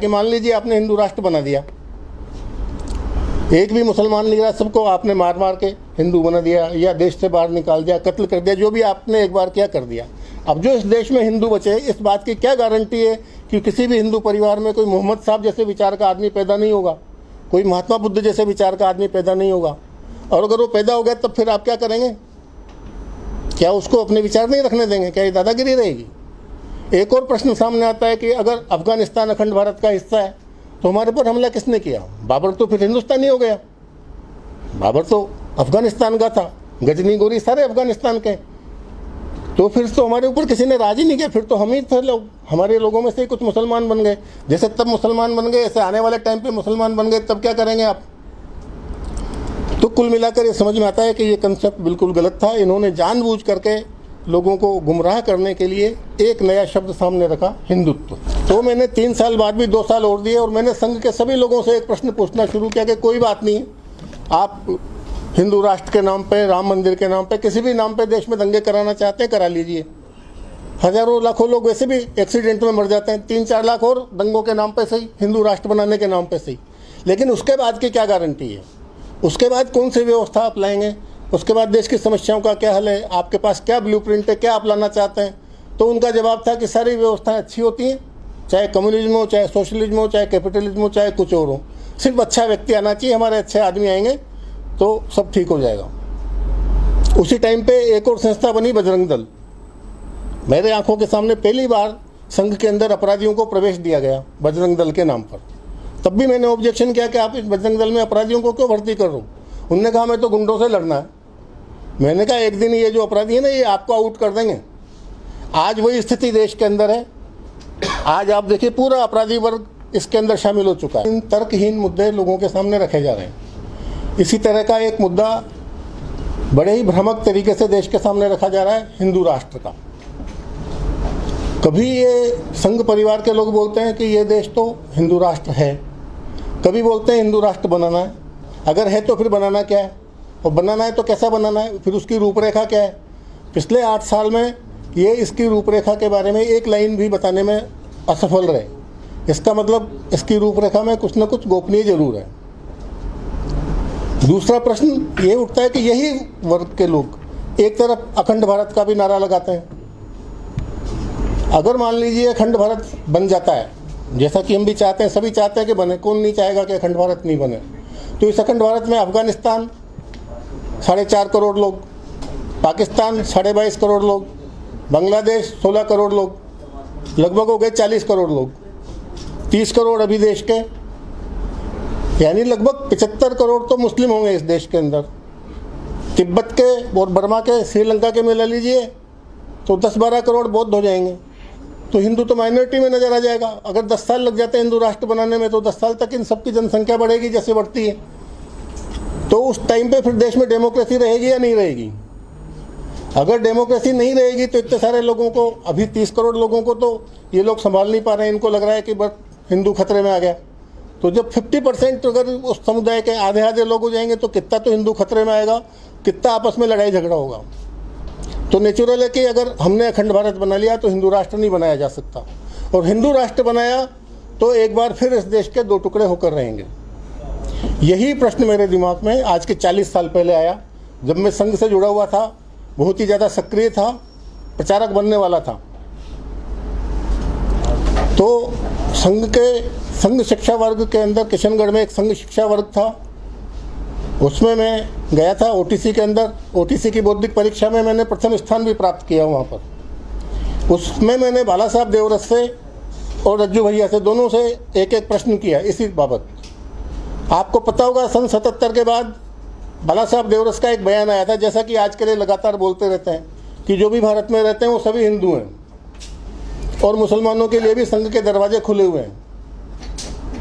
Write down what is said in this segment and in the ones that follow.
कि मान लीजिए आपने हिंदू राष्ट्र बना दिया, एक भी मुसलमान नहीं रहा, सबको आपने मार मार के हिंदू बना दिया या देश से बाहर निकाल दिया, कत्ल कर दिया, जो भी आपने एक बार किया कर दिया। अब जो इस देश में हिंदू बचे, इस बात की क्या गारंटी है कि किसी भी हिंदू परिवार में कोई मोहम्मद साहब जैसे विचार का आदमी पैदा नहीं होगा, कोई महात्मा बुद्ध जैसे विचार का आदमी पैदा नहीं होगा? और अगर वो पैदा हो गया तब फिर आप क्या करेंगे? क्या उसको अपने विचार नहीं रखने देंगे? क्या ये दादागिरी रहेगी? एक और प्रश्न सामने आता है कि अगर अफगानिस्तान अखंड भारत का हिस्सा है तो हमारे पर हमला किसने किया? बाबर तो फिर हिंदुस्तानी हो गया, बाबर तो अफगानिस्तान का था, गजनी गोरी सारे अफगानिस्तान के, तो फिर तो हमारे ऊपर किसी ने राज ही नहीं किया, फिर तो हम ही थे लोग, हमारे लोगों में से कुछ मुसलमान बन गए। जैसे तब मुसलमान बन गए ऐसे आने वाले टाइम पे मुसलमान बन गए, तब क्या करेंगे आप? तो कुल मिलाकर ये समझ में आता है कि ये कंसेप्ट बिल्कुल गलत था। इन्होंने जानबूझ करके लोगों को गुमराह करने के लिए एक नया शब्द सामने रखा, हिंदुत्व। तो मैंने 3 साल बाद भी 2 साल और दिए और मैंने संघ के सभी लोगों से एक प्रश्न पूछना शुरू किया कि कोई बात नहीं, आप हिंदू राष्ट्र के नाम पे, राम मंदिर के नाम पे, किसी भी नाम पे देश में दंगे कराना चाहते हैं करा लीजिए। हजारों लाखों लोग वैसे भी एक्सीडेंट में मर जाते हैं, 3-4 लाख और दंगों के नाम पे सही, हिंदू राष्ट्र बनाने के नाम पे सही। लेकिन उसके बाद की क्या गारंटी है? उसके बाद कौन सी व्यवस्था आप लाएंगे? उसके बाद देश की समस्याओं का क्या हल है? आपके पास क्या ब्लूप्रिंट है? क्या आप लाना चाहते हैं? तो उनका जवाब था कि सारी व्यवस्थाएं अच्छी होती हैं, चाहे कम्युनिज्म हो, चाहे सोशलिज्म हो, चाहे कैपिटलिज्म हो, चाहे कुछ और हो, सिर्फ अच्छा व्यक्ति आना चाहिए, हमारे अच्छे आदमी आएंगे तो सब ठीक हो जाएगा। उसी टाइम पे एक और संस्था बनी, बजरंग दल। मेरे आंखों के सामने पहली बार संघ के अंदर अपराधियों को प्रवेश दिया गया बजरंग दल के नाम पर। तब भी मैंने ऑब्जेक्शन किया कि आप इस बजरंग दल में अपराधियों को क्यों भर्ती कर रहे हो? उन्होंने कहा हमें तो गुंडों से लड़ना है। मैंने कहा एक दिन ये जो अपराधी है ना, ये आपको आउट कर देंगे। आज वही स्थिति देश के अंदर है। आज आप देखिए पूरा अपराधी वर्ग इसके अंदर शामिल हो चुका है। इन तर्कहीन मुद्दे लोगों के सामने रखे जा रहे हैं। इसी तरह का एक मुद्दा बड़े ही भ्रामक तरीके से देश के सामने रखा जा रहा है, हिंदू राष्ट्र का। कभी ये संघ परिवार के लोग बोलते हैं कि ये देश तो हिंदू राष्ट्र है, कभी बोलते हैं हिंदू राष्ट्र बनाना है। अगर है तो फिर बनाना क्या है, और बनाना है तो कैसा बनाना है, फिर उसकी रूपरेखा क्या है? पिछले 8 साल में ये इसकी रूपरेखा के बारे में एक लाइन भी बताने में असफल रहे। इसका मतलब इसकी रूपरेखा में कुछ न कुछ गोपनीय जरूर है। दूसरा प्रश्न ये उठता है कि यही वर्ग के लोग एक तरफ अखंड भारत का भी नारा लगाते हैं। अगर मान लीजिए अखंड भारत बन जाता है, जैसा कि हम भी चाहते हैं, सभी चाहते हैं कि बने, कौन नहीं चाहेगा कि अखंड भारत नहीं बने? तो इस अखंड भारत में अफगानिस्तान 4.5 करोड़ लोग, पाकिस्तान 22.5 करोड़ लोग, बांग्लादेश 16 करोड़ लोग, लगभग हो गए 40 करोड़ लोग, 30 करोड़ अभी देश के, यानी लगभग 75 करोड़ तो मुस्लिम होंगे इस देश के अंदर। तिब्बत के और बर्मा के, श्रीलंका के मिला लीजिए तो 10-12 करोड़ बौद्ध हो जाएंगे। तो हिंदू तो माइनॉरिटी में नजर आ जाएगा। अगर 10 साल लग जाते हैं हिंदू राष्ट्र बनाने में, तो 10 साल तक इन सबकी जनसंख्या बढ़ेगी जैसे बढ़ती है। तो उस टाइम पे फिर देश में डेमोक्रेसी रहेगी या नहीं रहेगी? अगर डेमोक्रेसी नहीं रहेगी तो इतने सारे लोगों को, अभी 30 करोड़ लोगों को तो ये लोग संभाल नहीं पा रहे हैं। इनको लग रहा है कि बस हिंदू खतरे में आ गया। तो जब 50% अगर उस समुदाय के आधे लोग हो जाएंगे तो कितना तो हिंदू खतरे में आएगा, कितना आपस में लड़ाई झगड़ा होगा। तो नेचुरल है कि अगर हमने अखंड भारत बना लिया तो हिंदू राष्ट्र नहीं बनाया जा सकता, और हिंदू राष्ट्र बनाया तो एक बार फिर इस देश के 2 टुकड़े होकर रहेंगे। यही प्रश्न मेरे दिमाग में आज के 40 साल पहले आया, जब मैं संघ से जुड़ा हुआ था, बहुत ही ज़्यादा सक्रिय था, प्रचारक बनने वाला था। तो संघ शिक्षा वर्ग के अंदर किशनगढ़ में एक संघ शिक्षा वर्ग था, उसमें मैं गया था ओटीसी के अंदर। ओटीसी की बौद्धिक परीक्षा में मैंने प्रथम स्थान भी प्राप्त किया वहाँ पर। उसमें मैंने बाला साहब देवरस से और रज्जू भैया से, दोनों से एक प्रश्न किया इसी बाबत। आपको पता होगा सन 77 के बाद बाला साहब देवरस का एक बयान आया था, जैसा कि आज के लिए लगातार बोलते रहते हैं कि जो भी भारत में रहते हैं वो सभी हिंदू हैं और मुसलमानों के लिए भी संघ के दरवाजे खुले हुए हैं।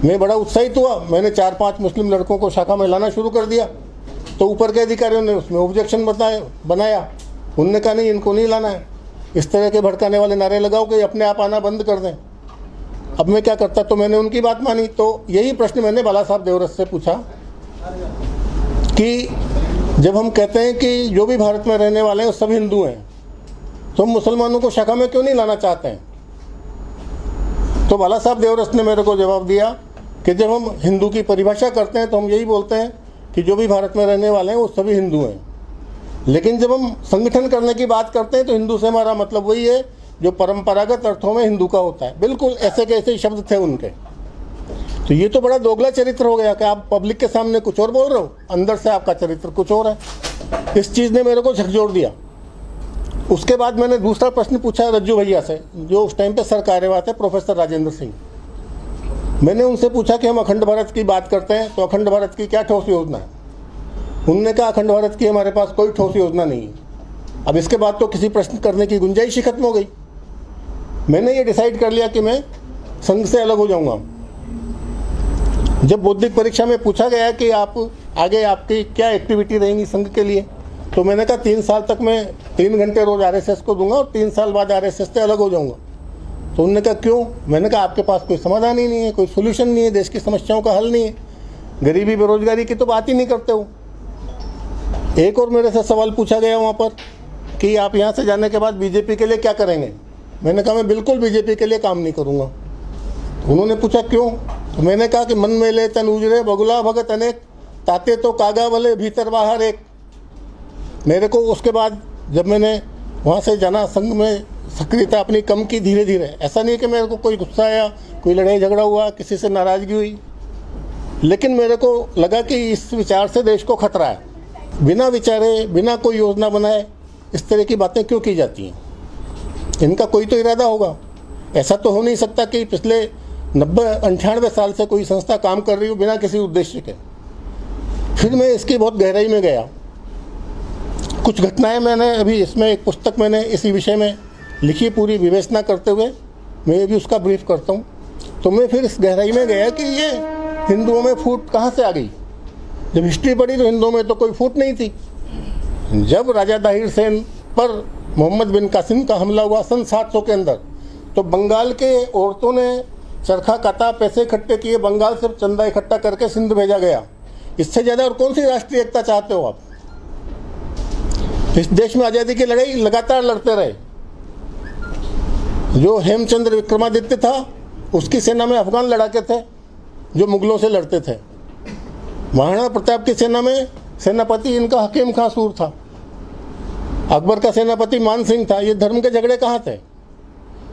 मैं बड़ा उत्साहित हुआ, मैंने 4-5 मुस्लिम लड़कों को शाखा में लाना शुरू कर दिया। तो ऊपर के अधिकारियों ने उसमें ऑब्जेक्शन बनाया। उन्होंने कहा नहीं, इनको नहीं लाना है, इस तरह के भड़काने वाले नारे लगाओ कि अपने आप आना बंद कर दें। अब मैं क्या करता, तो मैंने उनकी बात मानी। तो यही प्रश्न मैंने बाला साहब देवरस से पूछा कि जब हम कहते हैं कि जो भी भारत में रहने वाले हैं वो सब हिंदू हैं, तो हम मुसलमानों को शाखा में क्यों नहीं लाना चाहते हैं? तो बाला साहब देवरस ने मेरे को जवाब दिया कि जब हम हिंदू की परिभाषा करते हैं तो हम यही बोलते हैं कि जो भी भारत में रहने वाले हैं वो सभी हिंदू हैं, लेकिन जब हम संगठन करने की बात करते हैं तो हिंदू से हमारा मतलब वही है जो परंपरागत अर्थों में हिंदू का होता है। बिल्कुल ऐसे के ऐसे ही शब्द थे उनके। तो ये तो बड़ा दोगला चरित्र हो गया कि आप पब्लिक के सामने कुछ और बोल रहे हो, अंदर से आपका चरित्र कुछ और है। इस चीज़ ने मेरे को झकझोर दिया। उसके बाद मैंने दूसरा प्रश्न पूछा रज्जू भैया से, जो उस टाइम पे सर कार्यवाह थे, प्रोफेसर राजेंद्र सिंह। मैंने उनसे पूछा कि हम अखंड भारत की बात करते हैं तो अखंड भारत की क्या ठोस योजना है। उन्होंने कहा अखंड भारत की हमारे पास कोई ठोस योजना नहीं है। अब इसके बाद तो किसी प्रश्न करने की गुंजाइश ही खत्म हो गई। मैंने ये डिसाइड कर लिया कि मैं संघ से अलग हो जाऊंगा। जब बौद्धिक परीक्षा में पूछा गया कि आप आगे आपकी क्या एक्टिविटी रहेंगी संघ के लिए, तो मैंने कहा 3 साल तक मैं 3 घंटे रोज आरएसएस को दूंगा और 3 साल बाद आरएसएस से अलग हो जाऊंगा। तो उन्होंने कहा क्यों? मैंने कहा आपके पास कोई समाधान ही नहीं है, कोई सोल्यूशन नहीं है, देश की समस्याओं का हल नहीं है, गरीबी बेरोजगारी की तो बात ही नहीं करते हो। एक और मेरे से सवाल पूछा गया वहाँ पर कि आप यहाँ से जाने के बाद बीजेपी के लिए क्या करेंगे। मैंने कहा मैं बिल्कुल बीजेपी के लिए काम नहीं करूँगा। उन्होंने पूछा क्यों? तो मैंने कहा कि मन में ले तन उजरे बगुला भगत अनेक, ताते तो कागा वाले भीतर बाहर एक। मेरे को उसके बाद जब मैंने वहाँ से जाना, संघ में सक्रियता अपनी कम की धीरे धीरे। ऐसा नहीं कि मेरे को कोई गुस्सा आया, कोई लड़ाई झगड़ा हुआ, किसी से नाराज़गी हुई, लेकिन मेरे को लगा कि इस विचार से देश को खतरा है। बिना विचारे, बिना कोई योजना बनाए इस तरह की बातें क्यों की जाती हैं? इनका कोई तो इरादा होगा। ऐसा तो हो नहीं सकता कि पिछले 90-98 साल से कोई संस्था काम कर रही हो बिना किसी उद्देश्य के। फिर मैं इसकी बहुत गहराई में गया। कुछ घटनाएं मैंने अभी इसमें एक पुस्तक मैंने इसी विषय में लिखी, पूरी विवेचना करते हुए मैं भी उसका ब्रीफ करता हूँ। तो मैं फिर इस गहराई में गया कि ये हिंदुओं में फूट कहाँ से आ गई। जब हिस्ट्री पढ़ी तो हिंदुओं में तो कोई फूट नहीं थी। जब राजा दाहिर सेन पर मोहम्मद बिन कासिम का हमला हुआ सन 700 के अंदर, तो बंगाल के औरतों ने चरखा काटा, पैसे इकट्ठे किए, बंगाल से चंदा इकट्ठा करके सिंध भेजा गया। इससे ज़्यादा और कौन सी राष्ट्रीय एकता चाहते हो आप? इस देश में आज़ादी की लड़ाई लगातार लड़ते रहे। जो हेमचंद्र विक्रमादित्य था उसकी सेना में अफगान लड़ाके थे जो मुगलों से लड़ते थे। महाराणा प्रताप की सेना में सेनापति इनका हकीम खां सूर था। अकबर का सेनापति मान सिंह था। ये धर्म के झगड़े कहाँ थे?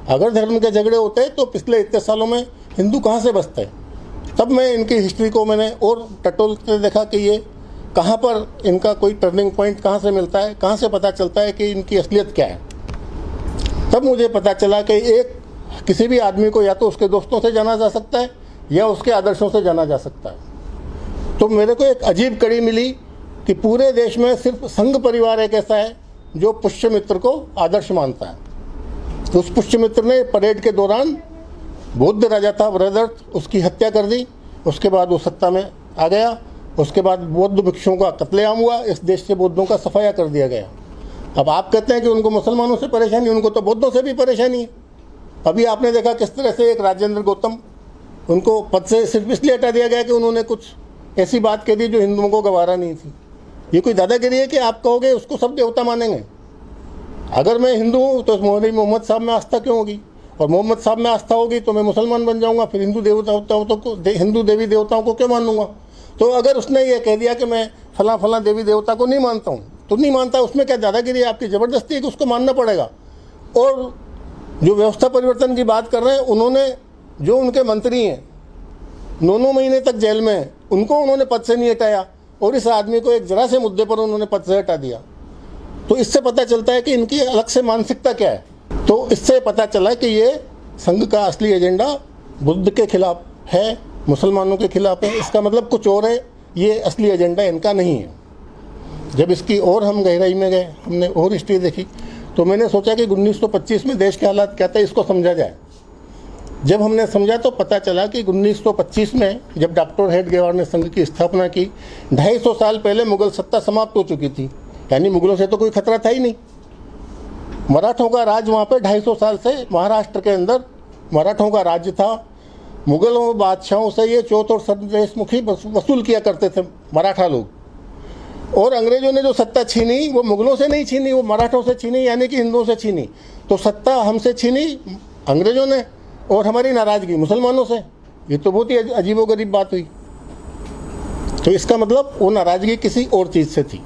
अगर धर्म के झगड़े होते तो पिछले इतने सालों में हिंदू कहाँ से बसते? तब मैं इनकी हिस्ट्री को मैंने और टटोलते देखा कि ये कहाँ पर इनका कोई टर्निंग पॉइंट कहाँ से मिलता है, कहाँ से पता चलता है कि इनकी असलियत क्या है। तब मुझे पता चला कि एक किसी भी आदमी को या तो उसके दोस्तों से जाना जा सकता है या उसके आदर्शों से जाना जा सकता है। तो मेरे को एक अजीब कड़ी मिली कि पूरे देश में सिर्फ संघ परिवार एक ऐसा है जो पुष्यमित्र को आदर्श मानता है। तो उस पुष्यमित्र ने परेड के दौरान बौद्ध राजा था वृहदर्थ, उसकी हत्या कर दी। उसके बाद वो सत्ता में आ गया। उसके बाद बौद्ध भिक्षुओं का कत्लेआम हुआ। इस देश से बौद्धों का सफाया कर दिया गया। अब आप कहते हैं कि उनको मुसलमानों से परेशानी, उनको तो बौद्धों से भी परेशानी है। अभी आपने देखा किस तरह से एक राजेंद्र गौतम, उनको पद से सिर्फ इसलिए हटा दिया गया कि उन्होंने कुछ ऐसी बात कह दी जो हिंदुओं को गवारा नहीं थी। ये कोई दादागिरी है कि आप कहोगे उसको सब देवता मानेंगे? अगर मैं हिंदू हूँ तो मोहम्मद साहब में आस्था क्यों होगी? और मोहम्मद साहब में आस्था होगी तो मैं मुसलमान बन जाऊँगा। फिर हिंदू हिंदू देवी देवताओं को क्यों मानूंगा? तो अगर उसने ये कह दिया कि मैं फला देवी देवता को नहीं मानता हूँ तो नहीं मानता, उसमें क्या दादागिरी है? आपकी ज़बरदस्ती है कि उसको मानना पड़ेगा। और जो व्यवस्था परिवर्तन की बात कर रहे हैं, उन्होंने जो उनके मंत्री हैं 9 महीने तक जेल में हैं, उनको उन्होंने पद से नहीं हटाया और इस आदमी को एक जरा से मुद्दे पर उन्होंने पद से हटा दिया। तो इससे पता चलता है कि इनकी अलग से मानसिकता क्या है। तो इससे पता चला कि ये संघ का असली एजेंडा बुद्ध के खिलाफ है, मुसलमानों के खिलाफ है। इसका मतलब कुछ और है, ये असली एजेंडा इनका नहीं है। जब इसकी और हम गहराई में गए, हमने और हिस्ट्री देखी, तो मैंने सोचा कि 1925 में देश के हालात क्या थे, इसको समझा जाए। जब हमने समझा तो पता चला कि 1925 में जब डॉक्टर हेडगेवार ने संघ की स्थापना की, 250 साल पहले मुगल सत्ता समाप्त हो चुकी थी। यानी मुगलों से तो कोई खतरा था ही नहीं। मराठों का राज वहाँ पे 250 साल से महाराष्ट्र के अंदर मराठों का राज्य था। मुगलों बादशाहों से ये चौथ और संदेशमुखी वसूल किया करते थे मराठा लोग। और अंग्रेजों ने जो सत्ता छीनी वो मुगलों से नहीं छीनी, वो मराठों से छीनी, यानी कि हिंदुओं से छीनी। तो सत्ता हमसे छीनी अंग्रेजों ने और हमारी नाराज़गी मुसलमानों से। ये तो बहुत ही अजीबोगरीब बात हुई। तो इसका मतलब वो नाराज़गी किसी और चीज़ से थी।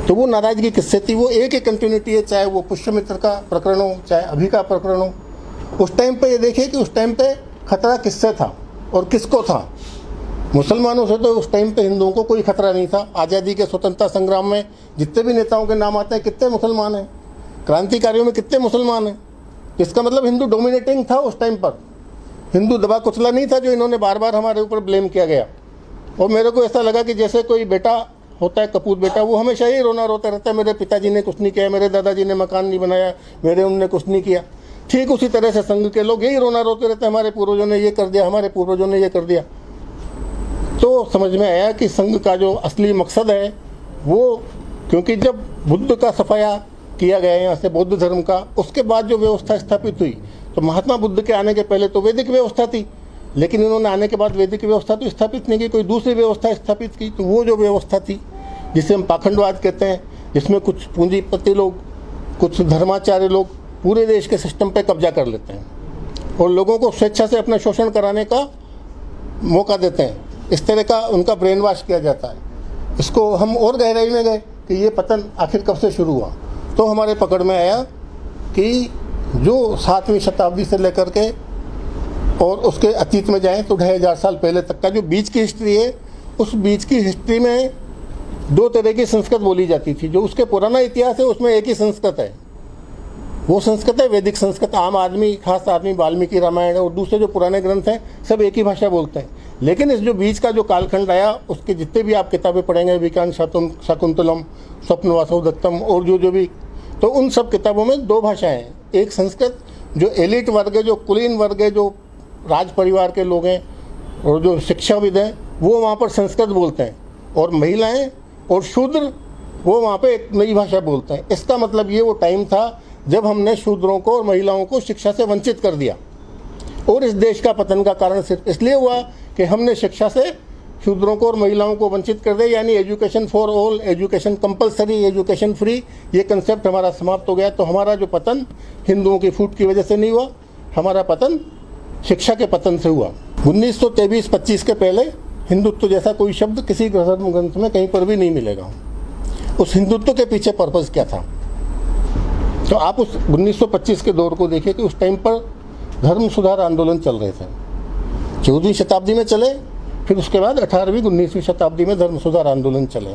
तो वो नाराज़गी किससे थी? वो एक ही कंटिन्यूटी है, चाहे वो पुष्यमित्र का प्रकरण हो, चाहे अभी का प्रकरण हो। उस टाइम पे ये देखिए कि उस टाइम पे खतरा किससे था और किसको था। मुसलमानों से तो उस टाइम पे हिंदुओं को कोई खतरा नहीं था। आज़ादी के स्वतंत्रता संग्राम में जितने भी नेताओं के नाम आते हैं, कितने मुसलमान हैं? क्रांतिकारियों में कितने मुसलमान हैं? इसका मतलब हिंदू डोमिनेटिंग था उस टाइम पर। हिंदू दबा कुचला नहीं था, जो इन्होंने बार बार हमारे ऊपर ब्लेम किया गया। और मेरे को ऐसा लगा कि जैसे कोई बेटा होता है, कपूत बेटा, वो हमेशा ही रोना रोता रहता है, मेरे पिताजी ने कुछ नहीं किया, मेरे दादाजी ने मकान नहीं बनाया, मेरे उनने कुछ नहीं किया। ठीक उसी तरह से संघ के लोग यही रोना रोते रहते हैं, हमारे पूर्वजों ने ये कर दिया, हमारे पूर्वजों ने ये कर दिया। तो समझ में आया कि संघ का जो असली मकसद है वो, क्योंकि जब बुद्ध का सफाया किया गया यहाँ से, बौद्ध धर्म का, उसके बाद जो व्यवस्था स्थापित हुई, तो महात्मा बुद्ध के आने के पहले तो वैदिक व्यवस्था थी, लेकिन इन्होंने आने के बाद वैदिक व्यवस्था तो स्थापित नहीं की, कोई दूसरी व्यवस्था स्थापित की। तो वो जो व्यवस्था थी जिसे हम पाखंडवाद कहते हैं, जिसमें कुछ पूंजीपति लोग, कुछ धर्माचार्य लोग पूरे देश के सिस्टम पे कब्जा कर लेते हैं और लोगों को स्वेच्छा से अपना शोषण कराने का मौका देते हैं। इस तरह का उनका ब्रेन वॉश किया जाता है। इसको हम और गहराई में गए कि ये पतन आखिर कब से शुरू हुआ, तो हमारे पकड़ में आया कि जो 7वीं शताब्दी से लेकर के और उसके अतीत में जाएं तो 2500 साल पहले तक का जो बीच की हिस्ट्री है, उस बीच की हिस्ट्री में 2 तरह की संस्कृत बोली जाती थी। जो उसके पुराना इतिहास है उसमें एक ही संस्कृत है, वो संस्कृत है वैदिक संस्कृत। आम आदमी, खास आदमी वाल्मीकि रामायण और दूसरे जो पुराने ग्रंथ हैं, सब एक ही भाषा बोलते हैं। लेकिन इस जो बीच का जो कालखंड आया, उसके जितने भी आप किताबें पढ़ेंगे, विज्ञान शाकुंतलम, स्वप्न वासवदत्तम और जो भी, तो उन सब किताबों में 2 भाषाएं हैं। एक संस्कृत, जो एलिट वर्ग है, जो कुलीन वर्ग है, जो राज परिवार के लोग हैं और जो शिक्षाविद हैं, वो वहाँ पर संस्कृत बोलते हैं, और महिलाएं और शूद्र वो वहाँ पे एक नई भाषा बोलते हैं। इसका मतलब ये वो टाइम था जब हमने शूद्रों को और महिलाओं को शिक्षा से वंचित कर दिया। और इस देश का पतन का कारण सिर्फ इसलिए हुआ कि हमने शिक्षा से शूद्रों को और महिलाओं को वंचित कर दिया, यानी education for all, education compulsory, education free, ये कंसेप्ट हमारा समाप्त हो गया। तो हमारा जो पतन हिंदुओं की फूट की वजह से नहीं हुआ, हमारा पतन शिक्षा के पतन से हुआ। 1923-25 के पहले हिंदुत्व जैसा कोई शब्द किसी धर्म ग्रंथ में कहीं पर भी नहीं मिलेगा। उस हिंदुत्व के पीछे पर्पज़ क्या था? तो आप उस 1925 के दौर को देखिए कि उस टाइम पर धर्म सुधार आंदोलन चल रहे थे। 14वीं शताब्दी में चले, फिर उसके बाद 18वीं 19वीं शताब्दी में धर्म सुधार आंदोलन चले,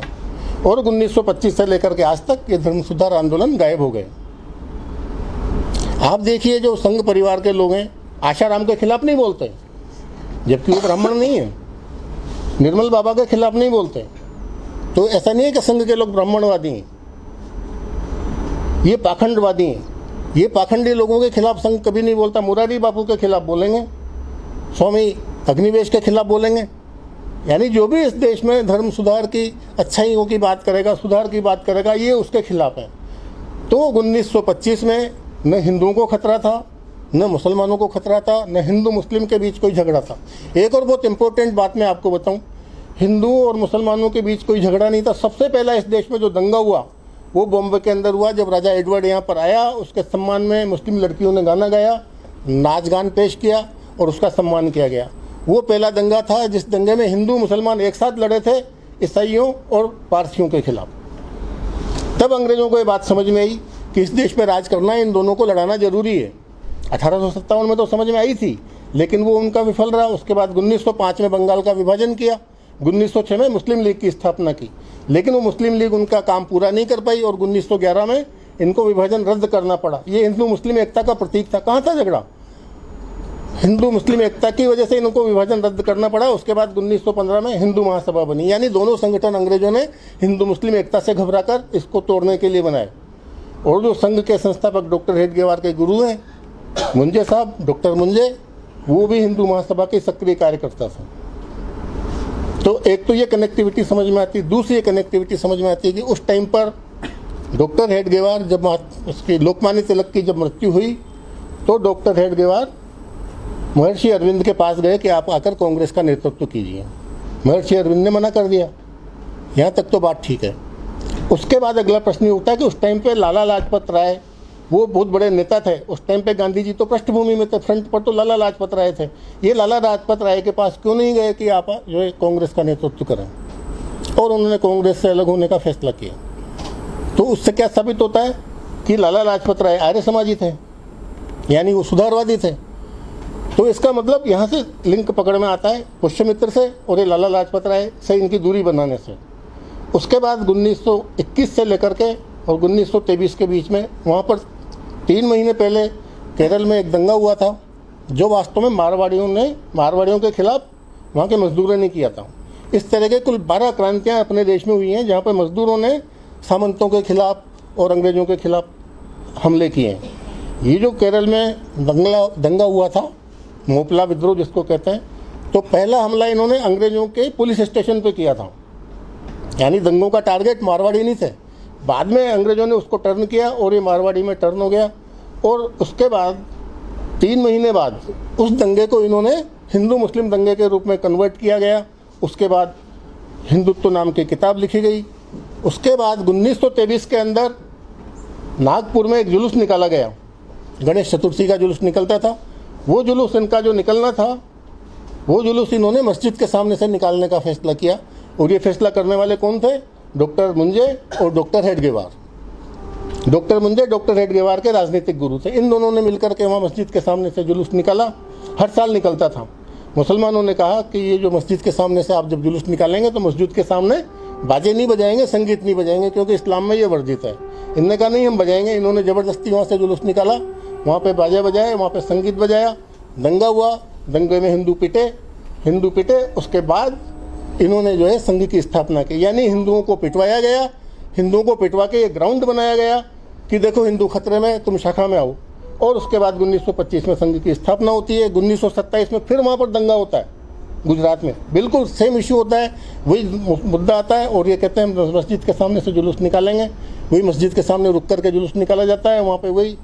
और 1925 से लेकर के आज तक ये धर्म सुधार आंदोलन गायब हो गए। आप देखिए जो संघ परिवार के लोग हैं, आशाराम के खिलाफ नहीं बोलते, जबकि वो ब्राह्मण नहीं है। निर्मल बाबा के खिलाफ नहीं बोलते। तो ऐसा नहीं है कि संघ के लोग ब्राह्मणवादी हैं, ये पाखंडवादी हैं। ये पाखंडी लोगों के खिलाफ संघ कभी नहीं बोलता। मुरारी बापू के खिलाफ बोलेंगे, स्वामी अग्निवेश के खिलाफ बोलेंगे, यानी जो भी इस देश में धर्म सुधार की अच्छाइयों की बात करेगा, सुधार की बात करेगा, ये उसके खिलाफ है। तो 1925 में न हिंदुओं को खतरा था, न मुसलमानों को खतरा था, न हिंदू मुस्लिम के बीच कोई झगड़ा था। एक और बहुत इंपॉर्टेंट बात मैं आपको बताऊं, हिंदुओं और मुसलमानों के बीच कोई झगड़ा नहीं था। सबसे पहला इस देश में जो दंगा हुआ वो बॉम्बे के अंदर हुआ, जब राजा एडवर्ड यहाँ पर आया। उसके सम्मान में मुस्लिम लड़कियों ने गाना गाया, नाच गान पेश किया और उसका सम्मान किया गया। वो पहला दंगा था जिस दंगे में हिंदू मुसलमान एक साथ लड़े थे, ईसाइयों और पारसियों के खिलाफ। तब अंग्रेज़ों को ये बात समझ में आई कि इस देश में राज करना है, इन दोनों को लड़ाना जरूरी है। 1857 में तो समझ में आई थी, लेकिन वो उनका विफल रहा। उसके बाद 1905 में बंगाल का विभाजन किया, 1906 में मुस्लिम लीग की स्थापना की, लेकिन वो मुस्लिम लीग उनका काम पूरा नहीं कर पाई और 1911 में इनको विभाजन रद्द करना पड़ा। ये हिंदू मुस्लिम एकता का प्रतीक था। कहाँ था झगड़ा? हिंदू मुस्लिम एकता की वजह से इनको विभाजन रद्द करना पड़ा। उसके बाद 1915 में हिंदू महासभा बनी, यानी दोनों संगठन अंग्रेजों ने हिंदू मुस्लिम एकता से घबराकर इसको तोड़ने के लिए बनाए। और जो संघ के संस्थापक डॉक्टर हेडगेवार के गुरु हैं मुंजे साहब, डॉक्टर मुंजे, वो भी हिंदू महासभा के सक्रिय कार्यकर्ता थे। तो एक तो ये कनेक्टिविटी समझ में आती है। दूसरी ये कनेक्टिविटी समझ में आती है कि उस टाइम पर डॉक्टर हेडगेवार, जब उसकी लोकमान्य तिलक की जब मृत्यु हुई, तो डॉक्टर हेडगेवार महर्षि अरविंद के पास गए कि आप आकर कांग्रेस का नेतृत्व कीजिए। महर्षि अरविंद ने मना कर दिया। यहाँ तक तो बात ठीक है। उसके बाद अगला प्रश्न ये उठता है कि उस टाइम पे लाला लाजपत राय वो बहुत बड़े नेता थे। उस टाइम पे गांधी जी तो पृष्ठभूमि में थे, फ्रंट पर तो लाला लाजपत राय थे। ये लाला लाजपत राय के पास क्यों नहीं गए कि आप जो है कांग्रेस का नेतृत्व करें, और उन्होंने कांग्रेस से अलग होने का फैसला किया। तो उससे क्या साबित होता है कि लाला लाजपत राय आर्य समाजी थे, यानी वो सुधारवादी थे। तो इसका मतलब यहाँ से लिंक पकड़ में आता है पुष्यमित्र से और ये लाला लाजपत राय से इनकी दूरी बनाने से। उसके बाद 1921 से लेकर के और 1923 के बीच में वहाँ पर 3 महीने पहले केरल में एक दंगा हुआ था, जो वास्तव में मारवाड़ियों के खिलाफ वहाँ के मजदूरों ने किया था। इस तरह के कुल 12 क्रांतियाँ अपने देश में हुई हैं, जहाँ पर मजदूरों ने सामंतों के खिलाफ और अंग्रेज़ों के खिलाफ हमले किए हैं। ये जो केरल में दंगा हुआ था, मोपला विद्रोह जिसको कहते हैं, तो पहला हमला इन्होंने अंग्रेज़ों के पुलिस स्टेशन पे किया था, यानी दंगों का टारगेट मारवाड़ी नहीं थे। बाद में अंग्रेज़ों ने उसको टर्न किया और ये मारवाड़ी में टर्न हो गया। और उसके बाद 3 महीने बाद उस दंगे को इन्होंने हिंदू मुस्लिम दंगे के रूप में कन्वर्ट किया गया। उसके बाद हिंदुत्व नाम की किताब लिखी गई। उसके बाद 1923 के अंदर नागपुर में एक जुलूस निकाला गया, गणेश चतुर्थी का जुलूस निकलता था। वो जुलूस इनका जो निकलना था, वो जुलूस इन्होंने मस्जिद के सामने से निकालने का फैसला किया। और ये फैसला करने वाले कौन थे? डॉक्टर मुंजे और doctor Hedgewar. Doctor Munje doctor Hedgewar के राजनीतिक गुरु थे। इन दोनों ने मिलकर के वहाँ मस्जिद के सामने से जुलूस निकाला। हर साल निकलता था। मुसलमानों ने कहा कि ये जो मस्जिद के सामने से आप जब जुलूस निकालेंगे तो मस्जिद के सामने बाजे नहीं बजाएंगे, संगीत नहीं बजाएंगे, क्योंकि इस्लाम में ये वर्जित है। इनने कहा नहीं, हम बजाएंगे। इन्होंने ज़बरदस्ती वहाँ से जुलूस निकाला, वहाँ पे बाजे बजाए, वहाँ पे संगीत बजाया, दंगा हुआ। दंगे में हिंदू पिटे। उसके बाद इन्होंने जो है संघ की स्थापना की, यानी हिंदुओं को पिटवाया गया। हिंदुओं को पिटवा के एक ग्राउंड बनाया गया कि देखो हिंदू खतरे में, तुम शाखा में आओ। और उसके बाद 1925 में संघ की स्थापना होती है। 1927 में फिर वहाँ पर दंगा होता है गुजरात में, बिल्कुल सेम इशू होता है, वही मुद्दा आता है। और ये कहते हैं मस्जिद के सामने से जुलूस निकालेंगे। वही मस्जिद के सामने रुक करके जुलूस निकाला जाता है, वहाँ पे वही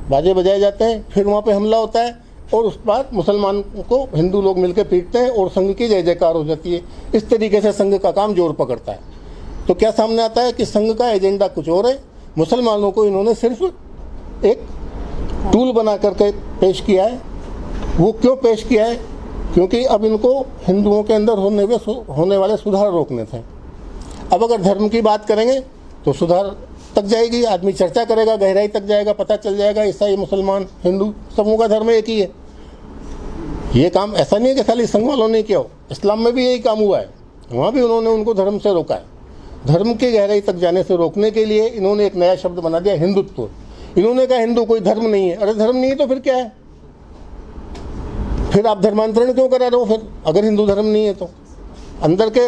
बाजे बजाए जाते हैं। फिर वहाँ पे हमला होता है और उस बाद मुसलमान को हिंदू लोग मिलकर पीटते हैं और संघ की जय जयकार हो जाती है। इस तरीके से संघ का काम जोर पकड़ता है। तो क्या सामने आता है कि संघ का एजेंडा कुछ और है, मुसलमानों को इन्होंने सिर्फ एक टूल बना करके पेश किया है। वो क्यों पेश किया है? क्योंकि अब इनको हिंदुओं के अंदर होने वाले सुधार रोकने थे। अब अगर धर्म की बात करेंगे तो सुधार तक जाएगी, आदमी चर्चा करेगा, गहराई तक जाएगा, पता चल जाएगा ईसाई मुसलमान हिंदू सबों का धर्म एक ही है। ये काम ऐसा नहीं है कि खाली संघ वालों ने किया हो, इस्लाम में भी यही काम हुआ है। वहाँ भी उन्होंने उनको धर्म से रोका है। धर्म की गहराई तक जाने से रोकने के लिए इन्होंने एक नया शब्द बना दिया, हिंदुत्व। इन्होंने कहा हिंदू कोई धर्म नहीं है। अरे धर्म नहीं है तो फिर क्या है? फिर आप धर्मांतरण क्यों करा रहे हो? फिर अगर हिंदू धर्म नहीं है तो अंदर के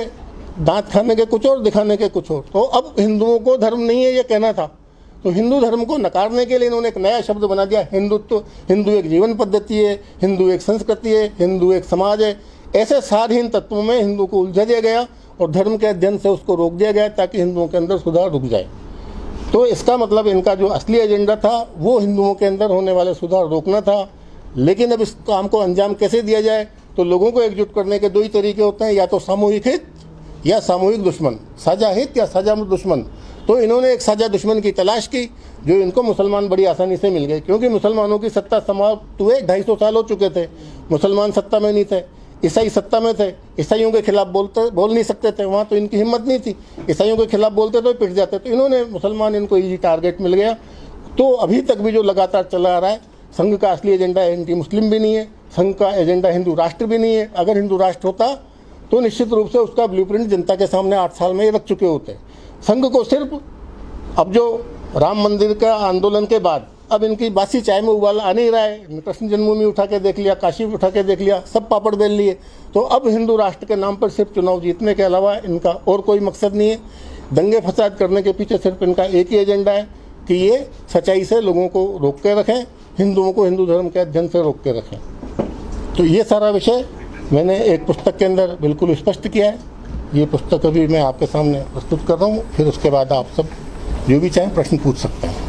दांत खाने के कुछ और, दिखाने के कुछ और। तो अब हिंदुओं को धर्म नहीं है ये कहना था, तो हिंदू धर्म को नकारने के लिए इन्होंने एक नया शब्द बना दिया, हिंदुत्व। हिंदू एक जीवन पद्धति है, हिंदू एक संस्कृति है, हिंदू एक समाज है। ऐसे सारहीन तत्वों में हिंदू को उलझा दिया गया और धर्म के अध्ययन से उसको रोक दिया गया ताकि हिंदुओं के अंदर सुधार रुक जाए। तो इसका मतलब इनका जो असली एजेंडा था वो हिंदुओं के अंदर होने वाले सुधार रोकना था। लेकिन अब इस काम को अंजाम कैसे दिया जाए? तो लोगों को एकजुट करने के 2 ही तरीके होते हैं, या तो सामूहिक हित या सामूहिक दुश्मन, साझा हित या साझा दुश्मन। तो इन्होंने एक साझा दुश्मन की तलाश की, जो इनको मुसलमान बड़ी आसानी से मिल गए, क्योंकि मुसलमानों की सत्ता समाप्त हुए 250 साल हो चुके थे। मुसलमान सत्ता में नहीं थे, ईसाई सत्ता में थे। ईसाइयों के खिलाफ बोल नहीं सकते थे, वहाँ तो इनकी हिम्मत नहीं थी। ईसाइयों के खिलाफ बोलते तो पिट जाते। तो इन्होंने मुसलमान, इनको ईजी टारगेट मिल गया। तो अभी तक भी जो लगातार चला आ रहा है, संघ का असली एजेंडा एंटी मुस्लिम भी नहीं है, संघ का एजेंडा हिंदू राष्ट्र भी नहीं है। अगर हिंदू राष्ट्र होता तो निश्चित रूप से उसका ब्लूप्रिंट जनता के सामने 8 साल में रख चुके होते। संघ को सिर्फ अब जो राम मंदिर का आंदोलन के बाद अब इनकी बासी चाय में उबाल आ नहीं रहा है। कृष्ण जन्मभूमि उठा के देख लिया, काशी उठा के देख लिया, सब पापड़ बेल लिए। तो अब हिंदू राष्ट्र के नाम पर सिर्फ चुनाव जीतने के अलावा इनका और कोई मकसद नहीं है। दंगे फसाद करने के पीछे सिर्फ इनका एक ही एजेंडा है कि ये सच्चाई से लोगों को रोक के रखें, हिंदुओं को हिंदू धर्म के अध्ययन से रोक के रखें। तो ये सारा विषय मैंने एक पुस्तक के अंदर बिल्कुल स्पष्ट किया है। ये पुस्तक अभी मैं आपके सामने प्रस्तुत कर रहा हूँ, फिर उसके बाद आप सब जो भी चाहें प्रश्न पूछ सकते हैं।